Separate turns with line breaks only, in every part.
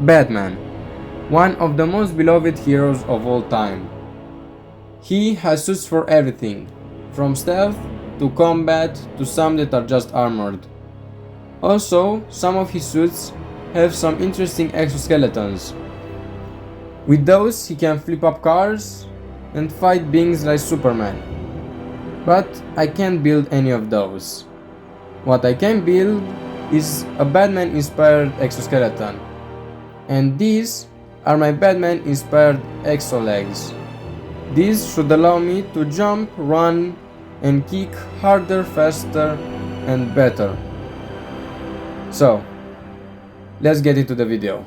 Batman, one of the most beloved heroes of all time. He has suits for everything, from stealth to combat to some that are just armored. Also, some of his suits have some interesting exoskeletons. With those he can flip up cars and fight beings like Superman. But I can't build any of those. What I can build is a Batman inspired exoskeleton. And these are my Batman inspired exo-legs. These should allow me to jump, run and kick harder, faster and better. So, let's get into the video.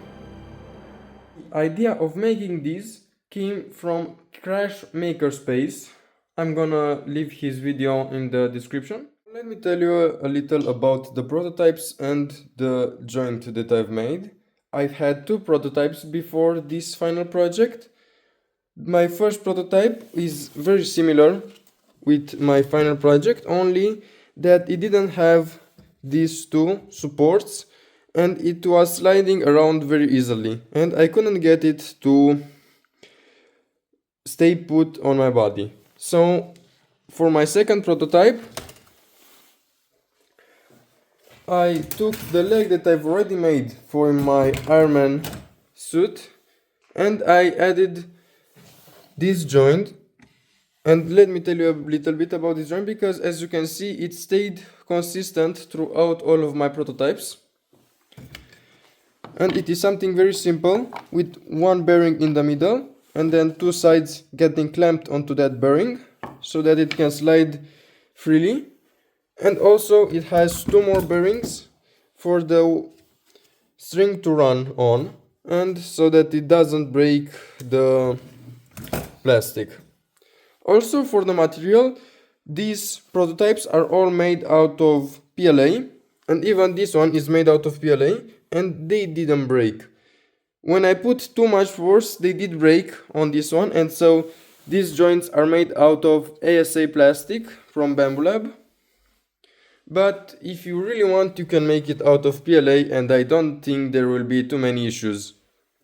The idea of making these came from Crash Makerspace. I'm gonna leave his video in the description. Let me tell you a little about the prototypes and the joint that I've made. I've had two prototypes before this final project. My first prototype is very similar with my final project, only that it didn't have these two supports and it was sliding around very easily and I couldn't get it to stay put on my body. So for my second prototype, I took the leg that I've already made for my Iron Man suit and I added this joint. And let me tell you a little bit about this joint, because as you can see it stayed consistent throughout all of my prototypes. And it is something very simple with one bearing in the middle and then two sides getting clamped onto that bearing so that it can slide freely. And also it has two more bearings for the string to run on and so that it doesn't break the plastic. Also for the material, these prototypes are all made out of PLA and even this one is made out of PLA and they didn't break. When I put too much force, they did break on this one, and so these joints are made out of ASA plastic from Bamboo Lab. But if you really want, you can make it out of PLA and I don't think there will be too many issues.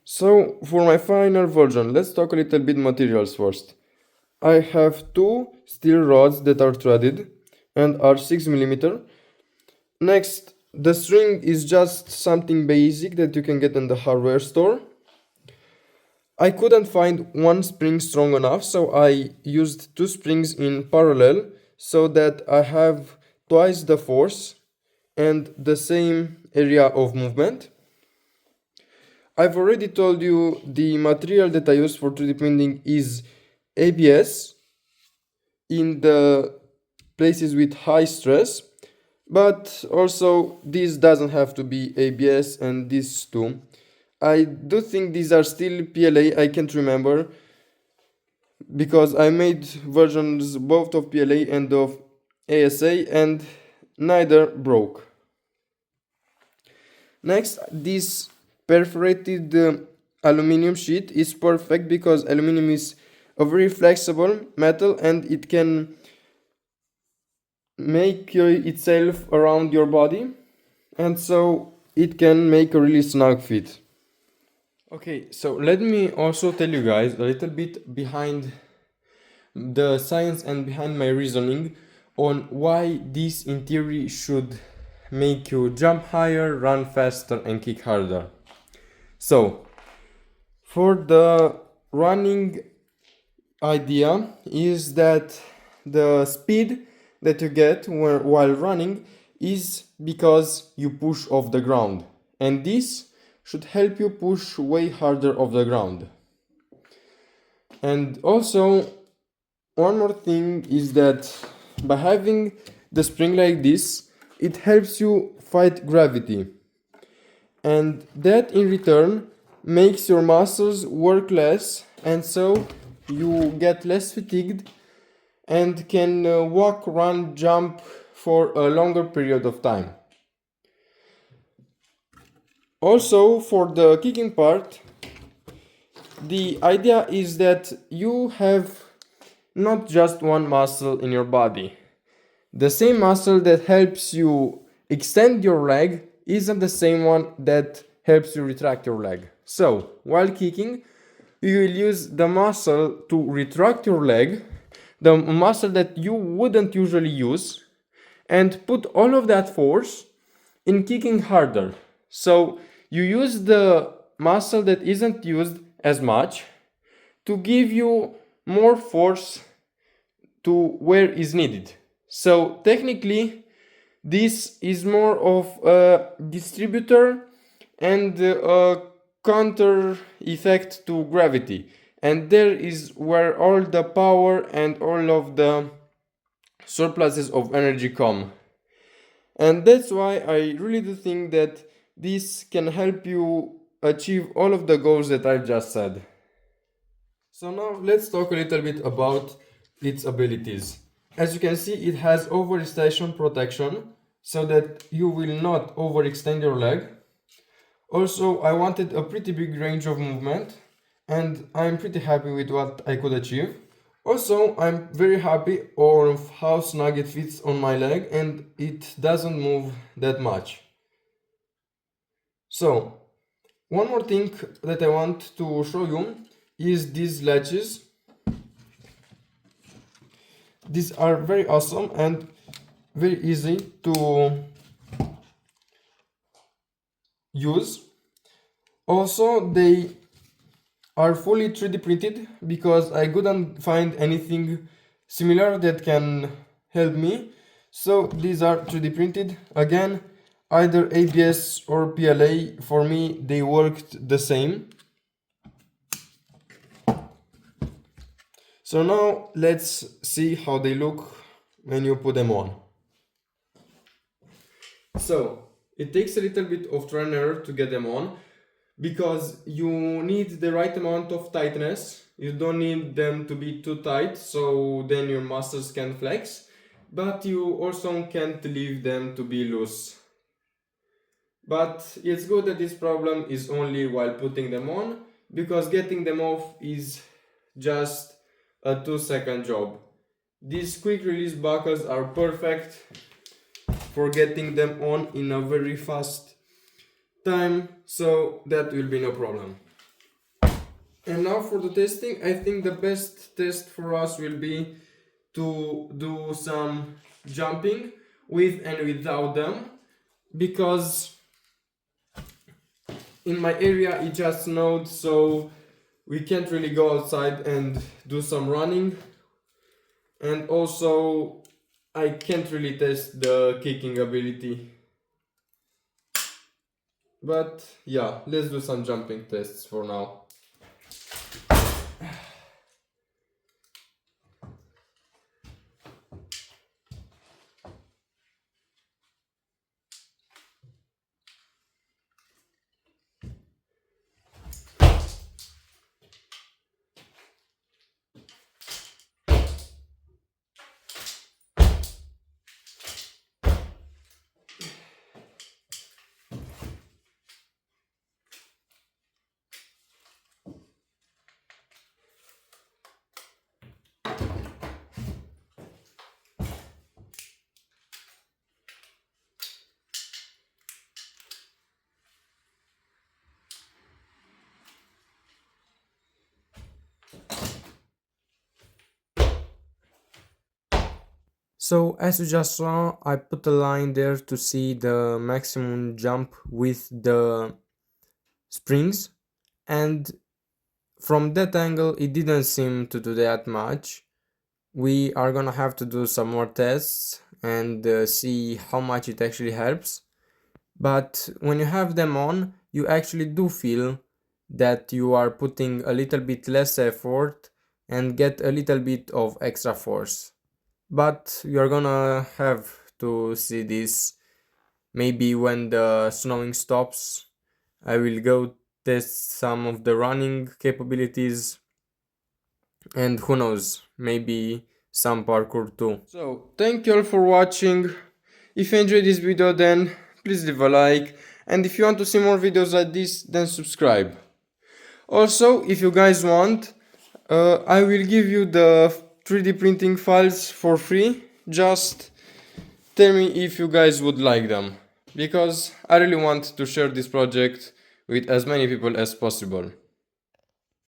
So for my final version, let's talk a little bit materials first. I have two steel rods that are threaded and are 6mm. Next, the string is just something basic that you can get in the hardware store. I couldn't find one spring strong enough, so I used two springs in parallel so that I have twice the force and the same area of movement. I've already told you the material that I use for 3D printing is ABS in the places with high stress, but also this doesn't have to be ABS and this too. I do think these are still PLA, I can't remember, because I made versions both of PLA and of ASA and neither broke. Next, this perforated aluminum sheet is perfect because aluminum is a very flexible metal and it can make itself around your body, and so it can make a really snug fit. Okay, so let me also tell you guys a little bit behind the science and behind my reasoning on why this in theory should make you jump higher, run faster and kick harder. So for the running idea is that the speed that you get while running is because you push off the ground, and this should help you push way harder off the ground. And also one more thing is that by having the spring like this, it helps you fight gravity, and that in return makes your muscles work less, and so you get less fatigued and can walk, run, jump for a longer period of time. Also, for the kicking part, the idea is that you have not just one muscle in your body. The same muscle that helps you extend your leg isn't the same one that helps you retract your leg. So while kicking, you will use the muscle to retract your leg, the muscle that you wouldn't usually use, and put all of that force in kicking harder. So you use the muscle that isn't used as much to give you more force to where is needed. So technically, this is more of a distributor and a counter effect to gravity. And there is where all the power and all of the surpluses of energy come. And that's why I really do think that this can help you achieve all of the goals that I've just said. So now let's talk a little bit about its abilities. As you can see, it has overextension protection so that you will not overextend your leg. Also, I wanted a pretty big range of movement and I'm pretty happy with what I could achieve. Also, I'm very happy of how snug it fits on my leg and it doesn't move that much. So, one more thing that I want to show you is these latches. These are very awesome and very easy to use. Also, they are fully 3D printed because I couldn't find anything similar that can help me. So these are 3D printed. Again, either ABS or PLA, for me they worked the same. So now let's see how they look when you put them on. So it takes a little bit of trial and error to get them on because you need the right amount of tightness. You don't need them to be too tight so then your muscles can flex, but you also can't leave them to be loose. But it's good that this problem is only while putting them on, because getting them off is just a 2-second job. These quick release buckles are perfect for getting them on in a very fast time, so that will be no problem. And now for the testing, I think the best test for us will be to do some jumping with and without them, because in my area it just snowed, so we can't really go outside and do some running, and also I can't really test the kicking ability. But yeah, let's do some jumping tests for now. So as you just saw, I put a line there to see the maximum jump with the springs, and from that angle it didn't seem to do that much. We are gonna have to do some more tests and see how much it actually helps. But when you have them on, you actually do feel that you are putting a little bit less effort and get a little bit of extra force. But you're gonna have to see this maybe when the snowing stops. I will go test some of the running capabilities, and who knows, maybe some parkour too. So thank you all for watching. If you enjoyed this video, then please leave a like, and if you want to see more videos like this, then subscribe. Also, if you guys want, I will give you the 3D printing files for free. Just tell me if you guys would like them, because I really want to share this project with as many people as possible.